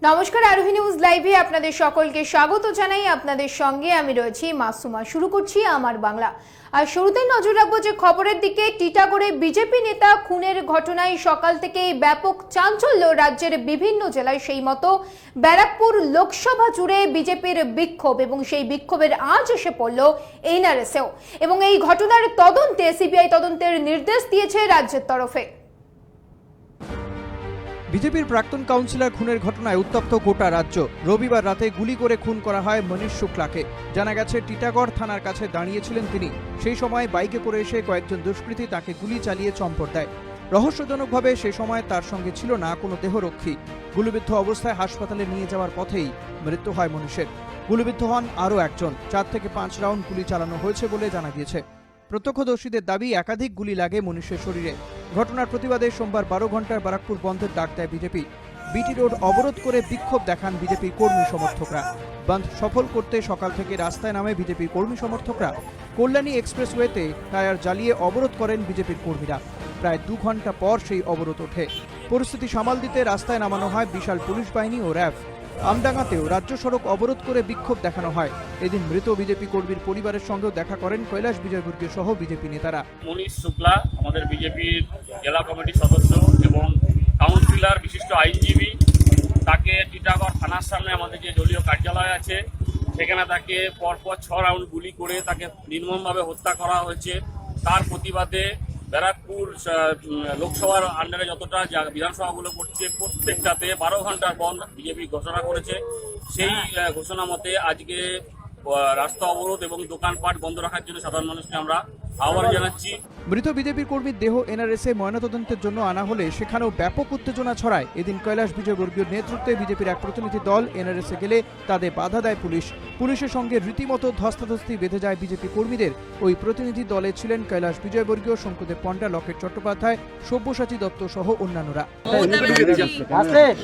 নমস্কার, আরোহী নিউজ লাইভে আপনাদের সকলকে স্বাগত জানাই। আপনাদের সঙ্গে আমি রয়েছি মাসুমা। শুরু করছি আমার বাংলা। আর শুরুতেই নজর রাখবো যে খবরের দিকে। টিটাগড়ে বিজেপি নেতা খুনের ঘটনায় সকাল থেকেই ব্যাপক চাঞ্চল্য রাজ্যের বিভিন্ন জেলায়, সেই মতো ব্যারাকপুর লোকসভা জুড়ে বিজেপির বিক্ষোভ, এবং সেই বিক্ষোভের আজ এসে পড়ল এনআরএসেও। এবং এই ঘটনার তদন্তে সিবিআই তদন্তের নির্দেশ দিয়েছে রাজ্যের তরফে। বিজেপির প্রাক্তন কাউন্সিলর খুনের ঘটনায় উত্তপ্ত গোটা রাজ্য। রবিবার রাতে গুলি করে খুন করা হয় মনীশ শুক্লাকে। জানা গেছে টিটাগড় থানার কাছে দাঁড়িয়েছিলেন তিনি। সেই সময় বাইকে করে এসে কয়েকজন দুষ্কৃতী তাকে গুলি চালিয়ে চম্পট দেয়। রহস্যজনকভাবে সে সময় তার সঙ্গে ছিল না কোনো দেহরক্ষী। গুলিবিদ্ধ অবস্থায় হাসপাতালে নিয়ে যাওয়ার পথেই মৃত্যু হয় মনীশের। গুলিবিদ্ধ হন আরও একজন। 4 থেকে 5 রাউন্ড গুলি চালানো হয়েছে বলে জানা গিয়েছে। প্রত্যক্ষদর্শীদের দাবি একাধিক গুলি লাগে মনীশের শরীরে। ঘটনার প্রতিবাদে সোমবার 12 ঘন্টার ব্যারাকপুর বন্ধের ডাক দেয় বিজেপি। বিটি রোড অবরোধ করে বিক্ষোভ দেখান বিজেপি কর্মী সমর্থকরা। বন্ধ সফল করতে সকাল থেকে রাস্তায় নামে বিজেপি কর্মী সমর্থকরা। কল্যাণী এক্সপ্রেসওয়েতে টায়ার জ্বালিয়ে অবরোধ করেন বিজেপির কর্মীরা। প্রায় 2 ঘন্টা পর সেই অবরোধ ওঠে। পরিস্থিতি সামাল দিতে রাস্তায় নামানো হয় বিশাল পুলিশ বাহিনী ও র্যাব। আমডাঙ্গাতেও রাজ্য সড়ক অবরোধ করে বিক্ষোভ দেখানো হয়। এদিন মৃত বিজেপি কর্মীর পরিবারের সঙ্গেও দেখা করেন কৈলাস বিজয়বর্গীয় সহ বিজেপি নেতারা। মনীশ শুক্লা আমাদের বিজেপির জেলা কমিটির সদস্য এবং কাউন্সিলর, বিশিষ্ট আইনজীবী। তাকে টিটাগড় থানার সামনে আমাদের যে দলীয় কার্যালয় আছে সেখানে তাকে পরপর 6 রাউন্ড গুলি করে তাকে নির্মমভাবে হত্যা করা হয়েছে। তার প্রতিবাদে ব্যারাকপুর লোকসভার আন্ডারে যতটা বিধানসভাগুলো করছে প্রত্যেকটাতে 12 ঘন্টার বন্ধ বিজেপি ঘোষণা করেছে। সেই ঘোষণা মতে আজকে রাস্তা অবরোধ এবং দোকানপাট বন্ধ রাখার জন্য সাধারণ মানুষকে আমরা আহ্বান জানাচ্ছি। মৃত বিজেপির কর্মীর দেহ এনআরএসে ময়নাতদন্তের জন্য আনা হলে সেখানেও ব্যাপক উত্তেজনা ছড়ায়। এদিন কৈলাস বিজয়বর্গীয় নেতৃত্বে বিজেপির এক প্রতিনিধি দল এনআরএসে গেলে তাদের বাধা দেয় পুলিশ। পুলিশের সঙ্গে রীতিমতো ধস্তাধস্তি বেঁধে যায় বিজেপি কর্মীদের। ওই প্রতিনিধি দলে ছিলেন কৈলাস বিজয়বর্গীয়, শঙ্কুদেব পণ্ডা, লকেট চট্টোপাধ্যায়, সব্যসাচী দত্ত সহ অন্যান্যরা।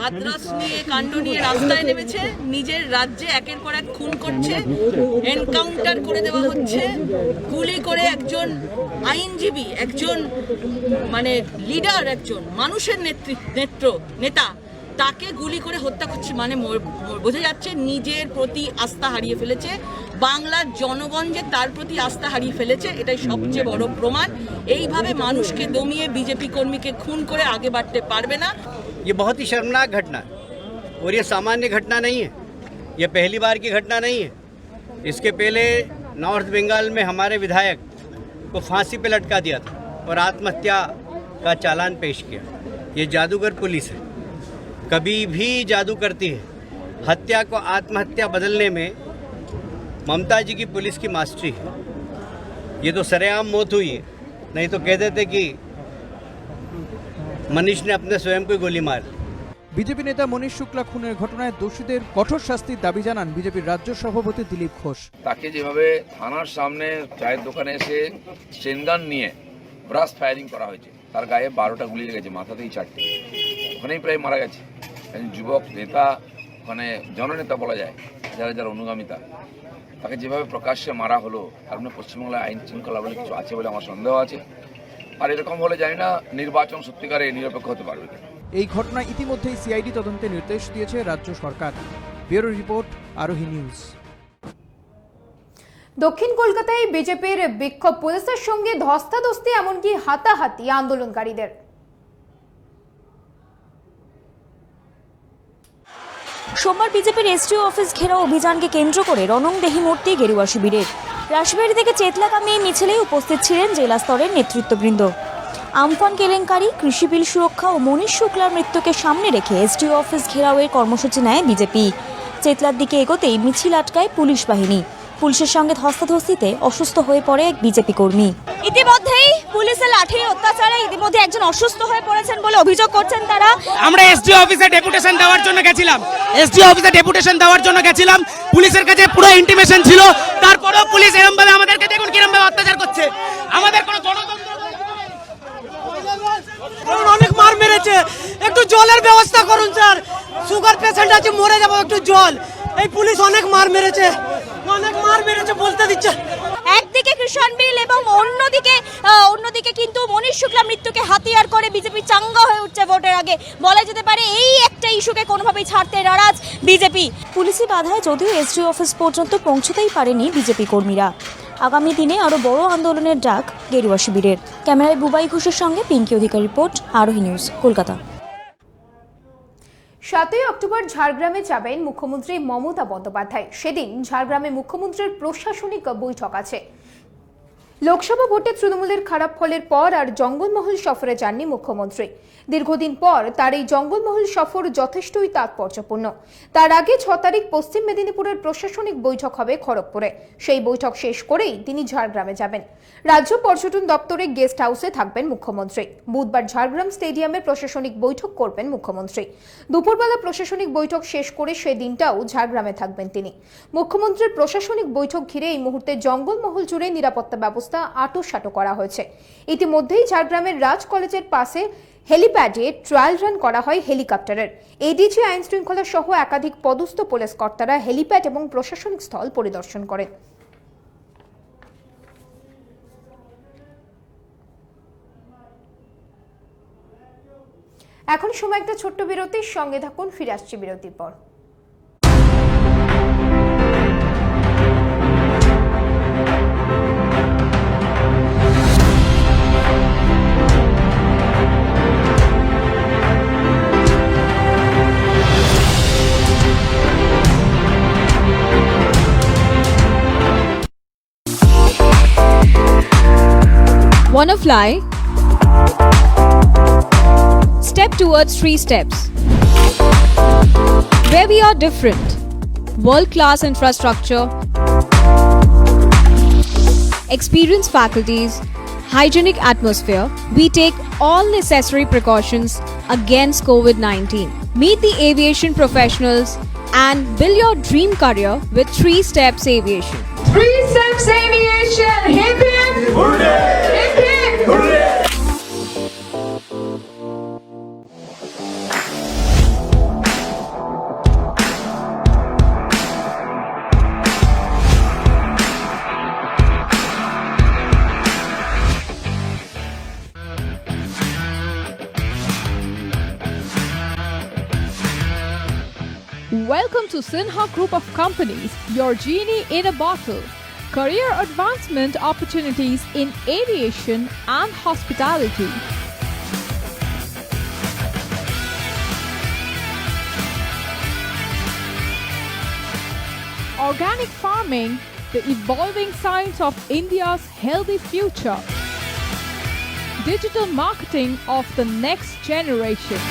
হাতরাস নিয়ে কাণ্ড নিয়ে রাস্তায় নেমেছে, নিজের রাজ্যে একের পর এক খুন করছে, এনকাউন্টার করে দেওয়া হচ্ছে, গুলি করে একজন আইনজীবী, একজন লিডার, একজন মানুষের নেতা, তাকে গুলি করে হত্যা করছে। বোঝা যাচ্ছে নিজের প্রতি আস্থা হারিয়ে ফেলেছে, বাংলার জনগণ যে তার প্রতি আস্থা হারিয়ে ফেলেছে, এটাই সবচেয়ে বড় প্রমাণ। এইভাবে মানুষকে দমিয়ে বিজেপি কর্মীকে খুন করে আগে বাড়তে পারবে না। ये बहुत ही शर्मनाक घटना और ये सामान्य घटना नहीं है, ये पहली बार की घटना नहीं है। इसके पहले नॉर्थ बंगाल में हमारे विधायक को फांसी पे लटका दिया था और आत्महत्या का चालान पेश किया। ये जादूगर पुलिस है, कभी भी जादू करती है। हत्या को आत्महत्या बदलने में ममता जी की पुलिस की मास्टरी है। ये तो सरेआम मौत हुई है, नहीं तो कह देते कि मनीष ने अपने स्वयं को गोली मार। বিজেপি নেতা মনীশ শুক্লা খুনের ঘটনায় দোষীদের কঠোর শাস্তির দাবি জানান বিজেপির রাজ্য সভাপতি দিলীপ ঘোষ। তাকে যেভাবে থানার সামনে চায়ের দোকানে এসে চেনগান নিয়ে ব্রাশ ফায়ারিং করা হয়েছে, তার গায়ে 12টা গুলি লেগেছে, মাথাতেই 4টে, ওখানেই প্রায় মারা গেছে। একজন যুবক নেতা, ওখানে জননেতা বলা যায়, যারা যারা অনুগামিতা, তাকে যেভাবে প্রকাশ্যে মারা হলো, তার মানে পশ্চিমবাংলায় আইন শৃঙ্খলা বলে কিছু আছে বলে আমার সন্দেহ আছে। আর এরকম হলে জানি না নির্বাচন সত্যিকারে নিরপেক্ষ হতে পারবে। এই ঘটনায় ইতিমধ্যেই সিআইডি তদন্তের নির্দেশ দিয়েছে রাজ্য সরকার। ব্যুরো রিপোর্ট, আরোহী নিউজ। দক্ষিণ কলকাতায় বিজেপির বিক্ষোভ, পুলিশের সঙ্গে ধস্তাধস্তি, এমনকি হাতাহাতি আন্দোলনকারীদের। সোমবার বিজেপির এসডিও অফিস ঘেরাও অভিযানকে কেন্দ্র করে রণংদেহী মূর্তি গেরুয়া শিবিরের। রাসবিহারী থেকে চেতলাগামী মিছিলে উপস্থিত ছিলেন জেলা স্তরের নেতৃত্ববৃন্দ। আমফান কেলেঙ্কারি, কৃষি বিল সুরক্ষা ও মনীশ শুক্লার মৃত্যুকে সামনে রেখে এসডিও অফিস ঘেরাওয়ের কর্মসূচি নেয় বিজেপি। চেতলার দিকে এগোতেই মিছিল আটকায় পুলিশ বাহিনী। পুলিশের সঙ্গে ধস্তাধস্তিতে অসুস্থ হয়ে পড়ে এক বিজেপি কর্মী। ইতিমধ্যেই পুলিশের লাঠির অত্যাচারে ইতিমধ্যে একজন অসুস্থ হয়ে পড়েছেন বলে অভিযোগ করছেন তারা। আমরা এসডিও অফিসে ডেপুটেশন দেওয়ার জন্য গেছিলাম, পুলিশের কাছে পুরো ইন্টিমেশন ছিল, তারপরেও পুলিশ এরকম ভাবে আমাদেরকে দেখুন কিরকম ভাবে অত্যাচার করছে। আমাদের কোনো গণতন্ত্র, অনেক মার মেরেছে, একটু জলের ব্যবস্থা করুন স্যার, সুগার পেশেন্ট আছে, মরে যাবো, একটু জল। এই পুলিশ অনেক মার মেরেছে বলতে দিচ্ছে। একদিকে একদিকে কৃষণ বিল এবং অন্যদিকে কিন্তু মনীষ শুক্লা মৃত্যুকে হাতিয়ার করে বিজেপি চাঙ্গা হয়ে উঠছে ভোটের আগে। বলা যেতে পারে এই একটা ইস্যুকে কোনোভাবেই ছাড়তে নারাজ বিজেপি। পুলিশি বাধায় যদিও এসডিও অফিস পর্যন্ত পৌঁছতেই পারেনি বিজেপি কর্মীরা। আগামী দিনে আরও বড় আন্দোলনের ডাক গেরুয়া শিবিরের। ক্যামেরায় বুবাই ঘোষের সঙ্গে পিঙ্কি অধিকার রিপোর্ট, আরোহী নিউজ, কলকাতা। 7ই অক্টোবর ঝাড়গ্রামে যাবেন মুখ্যমন্ত্রী মমতা বন্দ্যোপাধ্যায়। সেদিন ঝাড়গ্রামে মুখ্যমন্ত্রীর প্রশাসনিক বৈঠক আছে। লোকসভা ভোটে তৃণমূলের খারাপ ফলের পর আর জঙ্গলমহল সফরে যাননি মুখ্যমন্ত্রী। দীর্ঘদিন পর তার এই জঙ্গলমহল সফর যথেষ্টই তাৎপর্যপূর্ণ। তার আগে 6 তারিখ পশ্চিম মেদিনীপুরের প্রশাসনিক বৈঠক হবে খড়গপুরে। সেই বৈঠক শেষ করেই তিনি ঝাড়গ্রামে যাবেন। রাজ্য পর্যটন দপ্তরে গেস্ট হাউসে থাকবেন মুখ্যমন্ত্রী। বুধবার ঝাড়গ্রাম স্টেডিয়ামে প্রশাসনিক বৈঠক করবেন মুখ্যমন্ত্রী। দুপুরবেলা প্রশাসনিক বৈঠক শেষ করে সেদিনটাও ঝাড়গ্রামে থাকবেন তিনি। মুখ্যমন্ত্রীর প্রশাসনিক বৈঠক ঘিরে এই মুহূর্তে জঙ্গলমহল জুড়ে নিরাপত্তা ব্যবস্থা আঁটোসাঁটো করা হয়েছে। ইতিমধ্যেই ঝাড়গ্রামের রাজ কলেজের পাশে হেলিপ্যাডে ট্রায়াল রান করা হয় হেলিকপ্টারের। এডিজি আইন শৃঙ্খলা সহ একাধিক পদস্থ পুলিশ কর্তারা হেলিপ্যাড এবং প্রশাসনিক স্থল পরিদর্শন করেন। এখন সময় একটা ছোট্ট বিরতির, সঙ্গে থাকুন, ফিরে আসছি বিরতির পর। Wanna fly? Step towards 3 steps. Where we are different. World-class infrastructure, experienced faculties, hygienic atmosphere, we take all necessary precautions against COVID-19. Meet the aviation professionals and build your dream career with 3 Steps Aviation. 3 Steps Aviation! Hip hip! Hooray! Hip hip! Hooray! Welcome to Sinha Group of Companies, your genie in a bottle. Career advancement opportunities in aviation and hospitality. Organic farming, the evolving science of India's healthy future. Digital marketing of the next generation.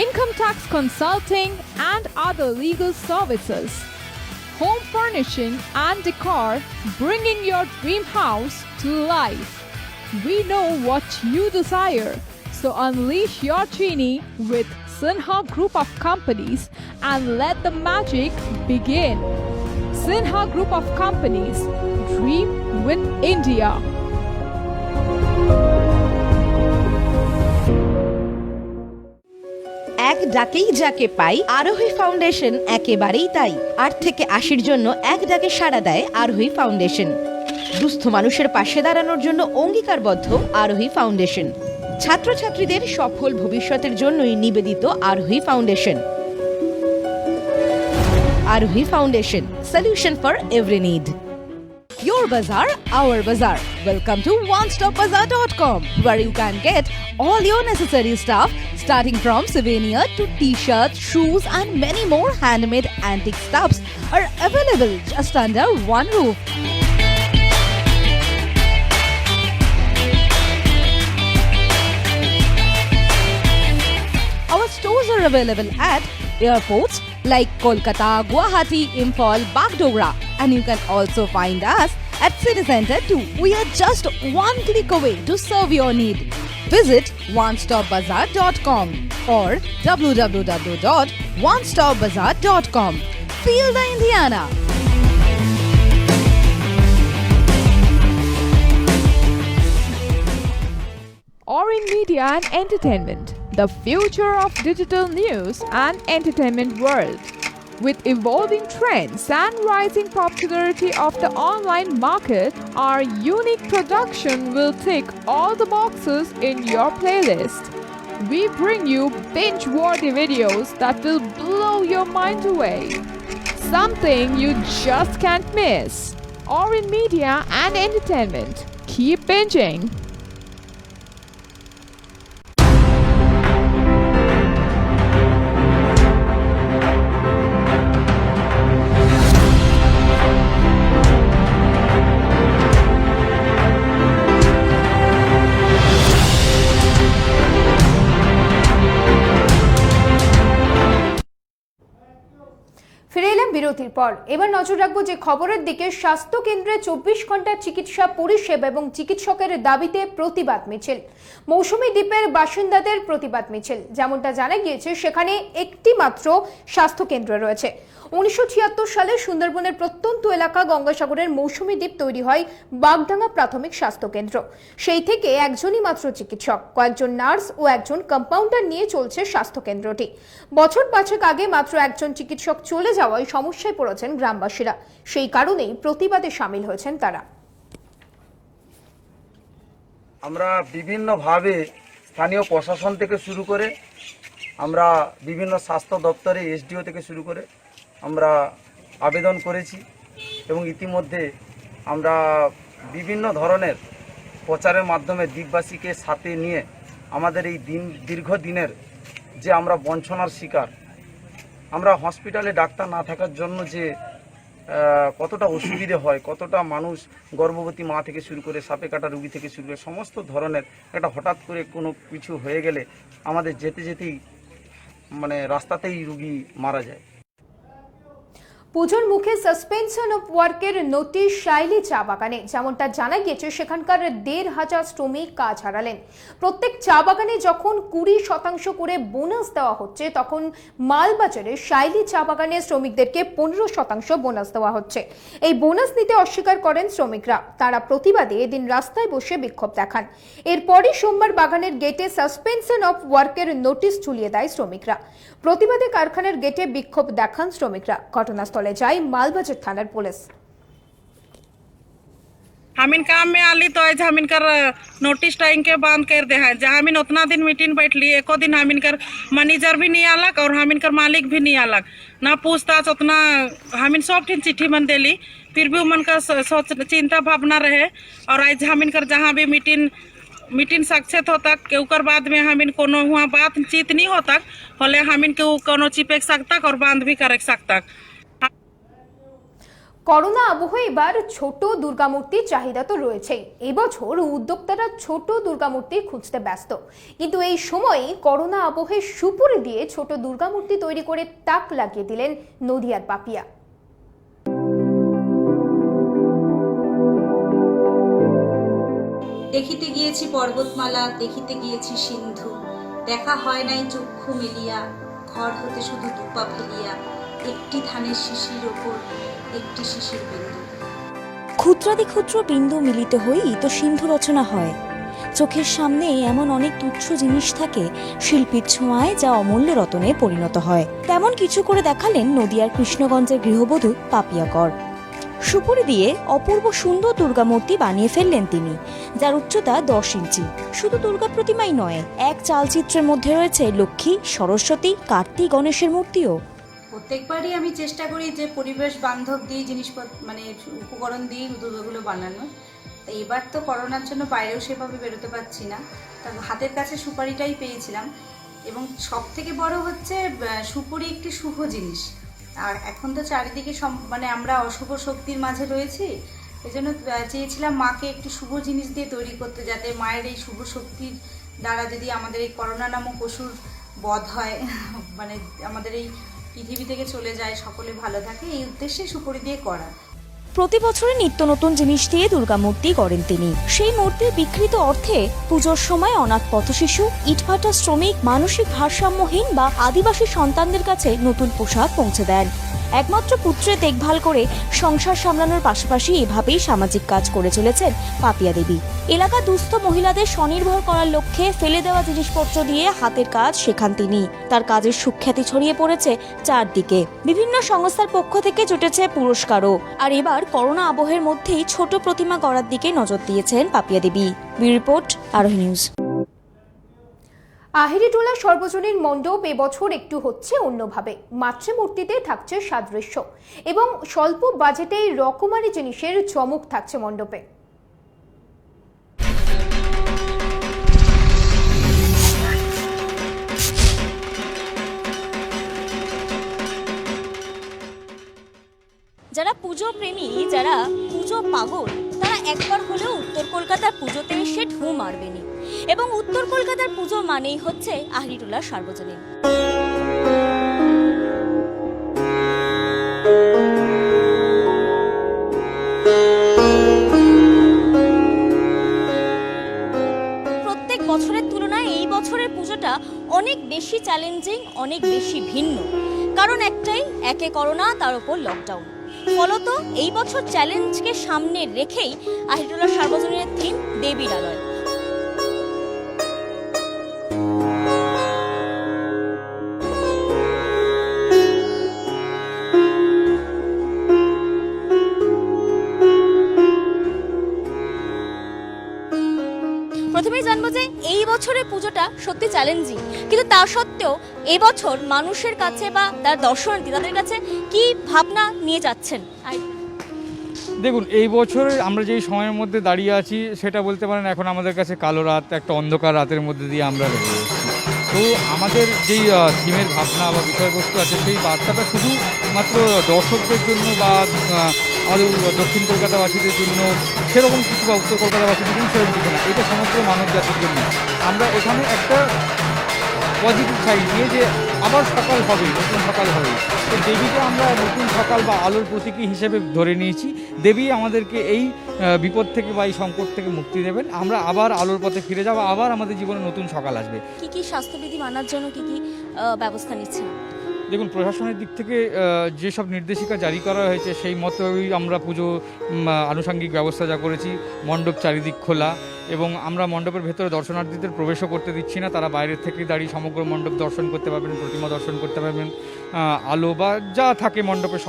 Income tax consulting and other legal services. Home furnishing and decor, bringing your dream house to life. We know what you desire, so unleash your genie with Sinha Group of Companies and let the magic begin. Sinha Group of Companies, dream with India. এক ডাকেই যাকে পাই, আরোহী foundation একেবারেই তাই। 8 থেকে 80-র জন্য এক ডাকে সাড়া দেয় আরোহী ফাউন্ডেশন। দুস্থ মানুষের পাশে দাঁড়ানোর জন্য অঙ্গীকারবদ্ধ আরোহী ফাউন্ডেশন। ছাত্রছাত্রীদের সফল ভবিষ্যতের জন্যই নিবেদিত আরোহী ফাউন্ডেশন। আরোহী foundation, solution for every need. Your bazaar, our bazaar. Welcome to onestopbazaar.com, where you can get all your necessary stuff, starting from souvenir to t-shirts, shoes and many more handmade antique stuffs are available just under one roof. Our stores are available at airports like Kolkata, Guwahati, Imphal, Bagdogra, and you can also find us at City Center too. We are just one click away to serve your need. Visit onestopbazaar.com or www.onestopbazaar.com. Feel the Indiana. Orin Media and Entertainment, the future of digital news and entertainment world. With evolving trends and rising popularity of the online market, our unique production will tick all the boxes in your playlist. We bring you binge-worthy videos that will blow your mind away. Something you just can't miss. Or in media and entertainment. Keep binging. ফিরে এলাম বিরতির পর। এবার নজর রাখবো যে খবরের দিকে। স্বাস্থ্য কেন্দ্রে 24 ঘন্টা চিকিৎসা পরিষেবা এবং চিকিৎসকের দাবিতে প্রতিবাদ মিছিল। মৌসুমী দ্বীপের বাসিন্দাদের প্রতিবাদ মিছিল। যেমনটা জানা গিয়েছে, সেখানে একটি মাত্র স্বাস্থ্য কেন্দ্র রয়েছে। 1976 সালে সুন্দরবনের প্রত্যন্ত এলাকা গঙ্গাসাগরের মৌসুমী দ্বীপ তৈরি হয় বাগডাঙ্গা প্রাথমিক স্বাস্থ্য কেন্দ্র। সেই থেকে একজনই মাত্র চিকিৎসক, কয়েকজন নার্স ও একজন কম্পাউন্ডার নিয়ে চলছে স্বাস্থ্য কেন্দ্রটি। বছর 5 আগে মাত্র একজন চিকিৎসক চলে যাওয়ায় সমস্যায় পড়েছেন গ্রামবাসীরা। সেই কারণেই প্রতিবাদে সামিল হয়েছেন তারা। আমরা বিভিন্নভাবে স্থানীয় প্রশাসন থেকে শুরু করে আমরা বিভিন্ন স্বাস্থ্য দপ্তরে এসডিও থেকে শুরু করে আমরা আবেদন করেছি এবং ইতিমধ্যে আমরা বিভিন্ন ধরনের প্রচারের মাধ্যমে দ্বীপবাসীকে সাথে নিয়ে আমাদের এই দীর্ঘদিনের যে আমরা বঞ্চনার শিকার, আমরা হসপিটালে ডাক্তার না থাকার জন্য যে কতটা অসুবিধে হয়, কতটা মানুষ গর্ভবতী মা থেকে শুরু করে সাপে কাটা রুগী থেকে শুরু করে সমস্ত ধরনের একটা হঠাৎ করে কোনো কিছু হয়ে গেলে আমাদের যেতেই রাস্তাতেই রুগী মারা যায়। পুজোর মুখে সাসপেনশন অফ ওয়ার্কের নোটিশ শাইলি চা বাগানে। যেমনটা জানা গিয়েছে, সেখানকার 1,500 শ্রমিক কাজ হারালেন। প্রত্যেক চা বাগানে যখন 20% করে বোনাস দেওয়া হচ্ছে, তখন মালবাজারে শাইলি চা বাগানে শ্রমিকদেরকে 15% বোনাস দেওয়া হচ্ছে। এই বোনাস নিতে অস্বীকার করেন শ্রমিকরা। তারা প্রতিবাদে এদিন রাস্তায় বসে বিক্ষোভ দেখান। এরপরই সোমবার বাগানের গেটে সাসপেনশন অফ ওয়ার্কের নোটিশ ঝুলিয়ে দেয় শ্রমিকরা। প্রতিবাদে কারখানার গেটে বিক্ষোভ দেখান শ্রমিকরা। ঘটনাস্থলে जाए मालबाजार थानार पुलिस। हम इन काम में आली तो आज हम इनकर नोटिस टाइम के बंद कर दे है। जहाँ हम उतना दिन मीटिंग बैठ ली, एको दिन हम इनकर मैनेजर भी नहीं आलक और हम इनकर मालिक भी नहीं आलक, ना पूछताछ उतना। हम इन सब दिन चिट्ठी मन देली, फिर भी उमन का सोच चिंता भावना रहे। और आज हम इनकर जहाँ भी मीटिंग सक्सेस होता के उकर बाद में हम इन कोनो हुआ बातचीत नहीं होता होले हम इनके कोनो चिपेक सकता और बंद भी कर सकता। করোনা আবহে এবার ছোট দুর্গামূর্তির চাহিদা তো রয়েছেই। এবছর উদ্যোক্তারা ছোট দুর্গামূর্তি খুঁজতে ব্যস্ত, কিন্তু এই সময়ে করোনা আবহে সুপুরি দিয়ে ছোট দুর্গামূর্তি তৈরি করে তাক লাগিয়ে দিলেন নদিয়ার পাপিয়া। দেখিতে গিয়েছি পর্বতমালা, দেখিতে গিয়েছি সিন্ধু, দেখা হয় নাই চক্ষু মেলিয়া, ঘর হতে শুধু দুপা ফেলিয়া, একটি ধানের শিশির ওপর একটি শিশির বিন্দু। ক্ষুদ্রাতি ক্ষুদ্র বিন্দু মিলিত হয়েই তো সিন্ধু রচনা হয়। চোখের সামনে এমন অনেক তুচ্ছ জিনিস থাকে শিল্পীর ছোঁয়ায়, যা অমূল্য রতনে পরিণত হয়। তেমন কিছু করে দেখালেন নদিয়ার কৃষ্ণগঞ্জের গৃহবধূ পাপিয়া কর। সুপুরি দিয়ে অপূর্ব সুন্দর দুর্গামূর্তি বানিয়ে ফেললেন তিনি, যার উচ্চতা 10 ইঞ্চি। শুধু দুর্গা প্রতিমাই নয়, এক চালচিত্রের মধ্যে রয়েছে লক্ষ্মী, সরস্বতী, কার্তিক, গণেশের মূর্তিও। প্রত্যেকবারই আমি চেষ্টা করি যে পরিবেশ বান্ধব দিয়ে জিনিসপত্র উপকরণ দিয়ে দুর্গাগুলো বানানোর। এবার তো করোনার জন্য বাইরেও সেভাবে বেরোতে পারছি না, তা হাতের কাছে সুপারিটাই পেয়েছিলাম। এবং সব থেকে বড় হচ্ছে সুপুরি একটি শুভ জিনিস। আর এখন তো চারিদিকে আমরা অশুভ শক্তির মাঝে রয়েছি, এই জন্য চেয়েছিলাম মাকে একটি শুভ জিনিস দিয়ে তৈরি করতে, যাতে মায়ের এই শুভ শক্তির দ্বারা যদি আমাদের এই করোনা নামক অসুর বধ হয়, আমাদের এই পৃথিবী থেকে চলে যায়, সকলে ভালো থাকে, এই উদ্দেশ্যে সুপুরি দিয়ে করা। প্রতি বছরে নিত্য নতুন জিনিস দিয়ে দুর্গামূর্তি করেন তিনি। সেই মূর্তির বিকৃত অর্থে পুজোর সময় অনাথ পথশিশু, ইটভাটা শ্রমিক, মানসিক ভারসাম্যহীন বা আদিবাসী সন্তানদের কাছে নতুন পোশাক পৌঁছে দেন। একমাত্র পুত্রের দেখভাল করে সংসার সামলানোর পাশাপাশি এভাবেই সামাজিক কাজ করে চলেছেন পাপিয়া দেবী। এলাকা দুস্থ মহিলাদের স্বনির্ভর করার লক্ষ্যে ফেলে দেওয়া জিনিসপত্র দিয়ে হাতের কাজ শেখান তিনি। তার কাজের সুখ্যাতি ছড়িয়ে পড়েছে চারদিকে। বিভিন্ন সংস্থার পক্ষ থেকে জুটেছে পুরস্কারও। আর এবার করোনা আবহের মধ্যেই ছোট প্রতিমা গড়ার দিকে নজর দিয়েছেন পাপিয়া দেবী। ব্যুরো রিপোর্ট, আরোহী নিউজ। আহিরিটোলা সর্বজনীন মণ্ডপ এবছর একটু হচ্ছে অন্যভাবে। মাতৃমূর্তিতে থাকছে সাদৃশ্য এবং স্বল্প বাজেটেই রকমারি জিনিসের চমক থাকছে মণ্ডপে। যারা পুজো প্রেমী, যারা পুজো পাগল, তারা একবার হলেও উত্তর কলকাতার পুজোতে এসে ঢু মারবেনি। এবং উত্তর কলকাতার পুজো মানেই হচ্ছে আহিরিটোলা সর্বজনীন। প্রত্যেক বছরের তুলনায় এই বছরের পুজোটা অনেক বেশি চ্যালেঞ্জিং, অনেক বেশি ভিন্ন। কারণ একটাই, একে করোনা, তার উপর লকডাউন। ফলত এই বছর চ্যালেঞ্জকে সামনে রেখেই আহিরিটোলা সর্বজনীনের থিম দেবীর আলয়। প্রথমেই জানবো যে এই বছরের পুজোটা সত্যি চ্যালেঞ্জিং, কিন্তু তা সত্ত্বেও এবছর মানুষের কাছে বা তার দর্শনার্থী তাদের কাছে কি ভাবনা নিয়ে যাচ্ছেন? দেখুন, এই বছর আমরা যেই সময়ের মধ্যে দাঁড়িয়ে আছি সেটা বলতে পারেন এখন আমাদের কাছে কালো রাত, একটা অন্ধকার রাতের মধ্যে দিয়ে আমরা রয়ে আছি। তো আমাদের যেই থিমের ভাবনা বা বিষয়বস্তু আছে সেই বার্তাটা শুধুমাত্র দর্শকদের জন্য বা আমাদের দক্ষিণ কলকাতাবাসীদের জন্য সেরকম কিছু বা উত্তর কলকাতাবাসীদের জন্য সেরকম কিছু না, এটা সমগ্র মানব জাতির জন্য। আমরা এখানে একটা পজিটিভ সাইড নিয়ে যে আবার সকাল হবে, নতুন সকাল হবে, তো দেবীকে আমরা নতুন সকাল বা আলোর প্রতীকী হিসেবে ধরে নিয়েছি। দেবী আমাদেরকে এই বিপদ থেকে বা এই সংকট থেকে মুক্তি দেবেন, আমরা আবার আলোর পথে ফিরে যাব, আবার আমাদের জীবনে নতুন সকাল আসবে। কি কি স্বাস্থ্যবিধি মানার জন্য কি কি ব্যবস্থা নিচ্ছেন? দেখুন, প্রশাসনের দিক থেকে যেসব নির্দেশিকা জারি করা হয়েছে সেই মতোই আমরা পুজো আনুষঙ্গিক ব্যবস্থা যা করেছি। মণ্ডপ চারিদিক খোলা এবং আমরা মণ্ডপের ভেতরে দর্শনার্থীদের প্রবেশও করতে দিচ্ছি না। তারা বাইরের থেকে দাঁড়িয়ে সমগ্র মণ্ডপ দর্শন করতে পারবেন, প্রতিমা দর্শন করতে পারবেন, আলো বা যা থাকে মণ্ডপে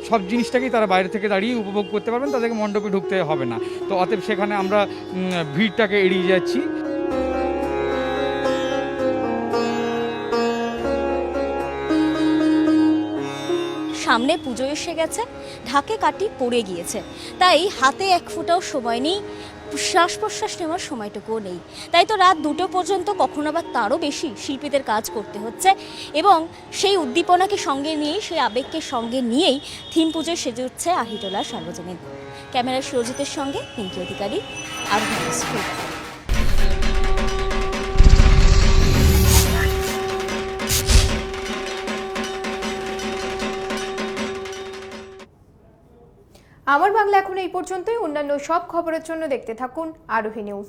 সব জিনিসটাকেই তারা বাইরে থেকে দাঁড়িয়ে উপভোগ করতে পারবেন, তাদেরকে মণ্ডপে ঢুকতে হবে না। তো অতএব সেখানে আমরা ভিড়টাকে এড়িয়ে যাচ্ছি। সামনে পুজো এসে গেছে, ঢাকে কাটি পড়ে গিয়েছে, তাই হাতে এক ফোঁটাও সময় নেই, শ্বাস প্রশ্বাস নেওয়ার সময়টুকুও নেই। তাই তো রাত 2টো পর্যন্ত, কখনো বা তারও বেশি শিল্পীদের কাজ করতে হচ্ছে। এবং সেই উদ্দীপনাকে সঙ্গে নিয়েই, সেই আবেগকে সঙ্গে নিয়েই থিম পুজো সেজে উঠছে আহিরিটোলা সর্বজনীন। ক্যামেরা সুরজিতের সঙ্গে পিঙ্কি অধিকারী, আরোহী নিউজ। আমার বাংলা এখন এই পর্যন্তই। অন্যান্য সব খবরের জন্য দেখতে থাকুন আরোহী নিউজ।